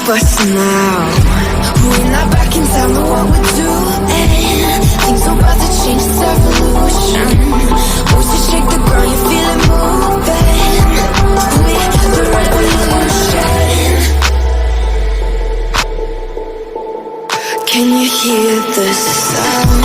us now. We're not back in town, know what we're doing. Things are about to change, it's evolution. Voices shake the ground, you feel it moving. We're the revolution. Can you hear the sound?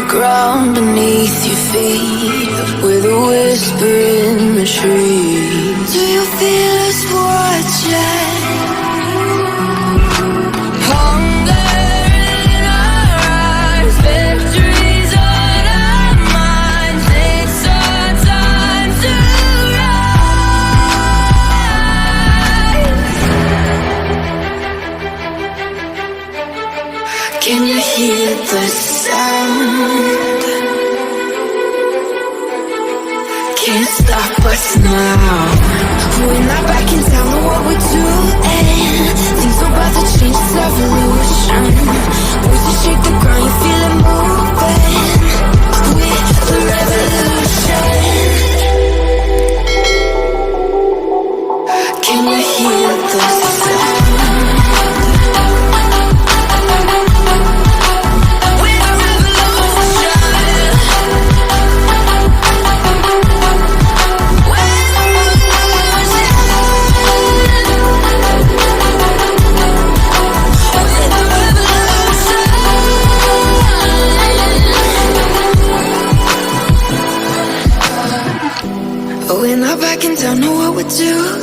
Ground beneath your feet, with a whisper in the trees. Do you feel us watching? Hunger in our eyes, victories on our minds. It's our time to rise. Can you hear the sound? Can't stop us now. We're not back in town, know what we're doing. Things are about to change, it's evolution. Voices shake the ground, you feel it moving. We're the revolution. Can you hear the sound? We're not back in town, know what we're doing.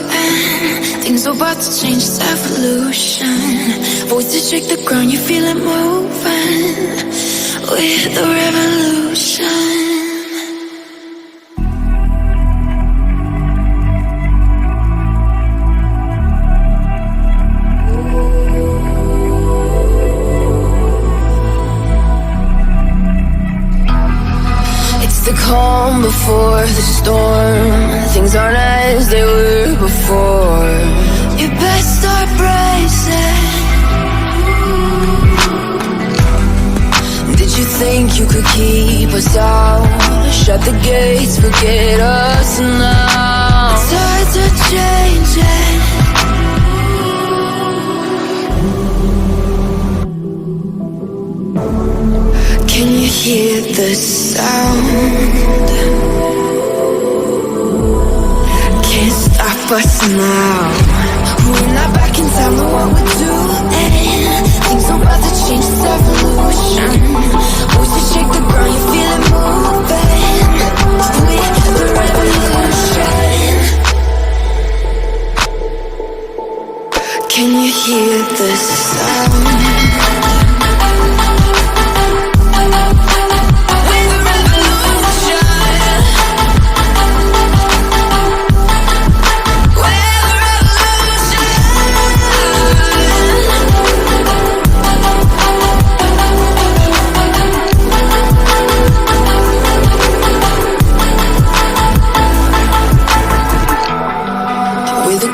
Things are about to change, it's evolution. Voices shake the ground, you feel it moving. We're the revolution. The calm before the storm. Things aren't as they were before. You best start bracing. Did you think you could keep us out? Shut the gates, forget us now. Tides are changing. Can you hear the sound? Can't stop us now. We're not back in town, know what we're doing. Things are about to change, it's evolution. Voices shake the ground, you feel it moving. We're the revolution. Can you hear the sound?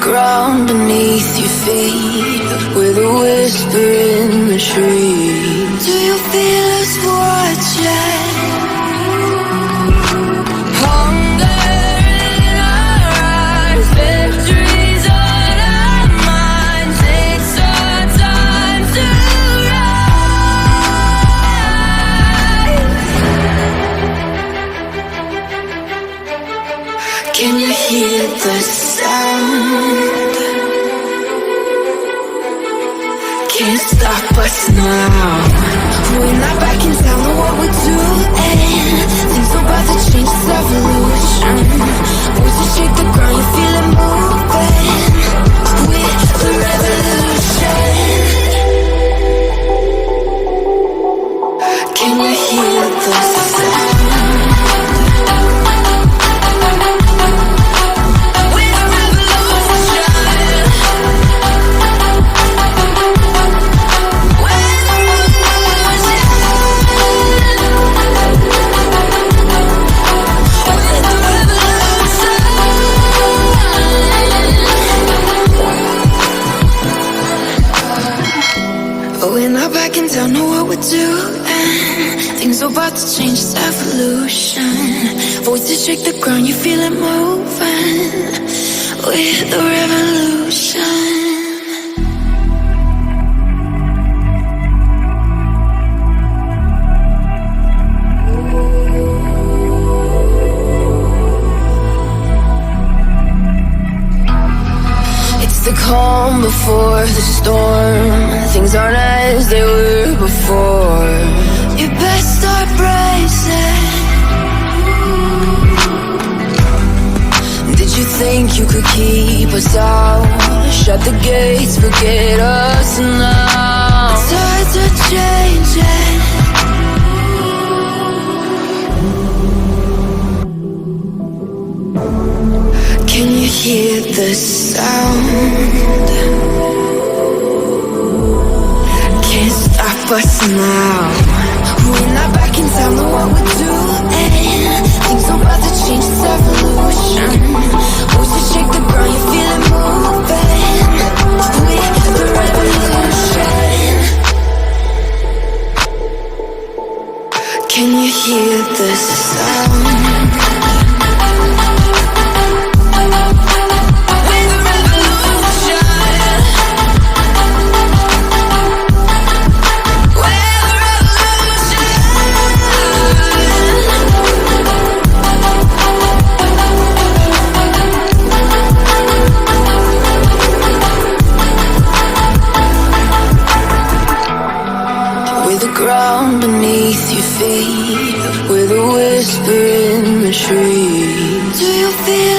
Ground beneath your feet, with a whisper in the trees. Do you feel us watching? Hunger in our eyes, victories on our minds. It's our time to rise. Can you hear the sound? Can't stop us now. We're not back in town, know what we're doing. Things are about to change, it's evolution. Voices shake the ground, you feel it moving. We're the revolution. Can you hear the sound? We're not backing down, know what we're doing. Things are about to change, it's evolution. Voices shake the ground, you feel it moving. We're the revolution. The calm before the storm. Things aren't as they were before. You best start bracing. Did you think you could keep us out? Shut the gates, forget us now. Tides are changing. Can you hear the sound? Can't stop us now. We're not back in town, know what we're doing. Things are about to change, it's evolution. Voices shake the ground, you feel it moving. We're the revolution. Can you hear the sound? Ground beneath your feet, with a whisper in the trees. Do you feel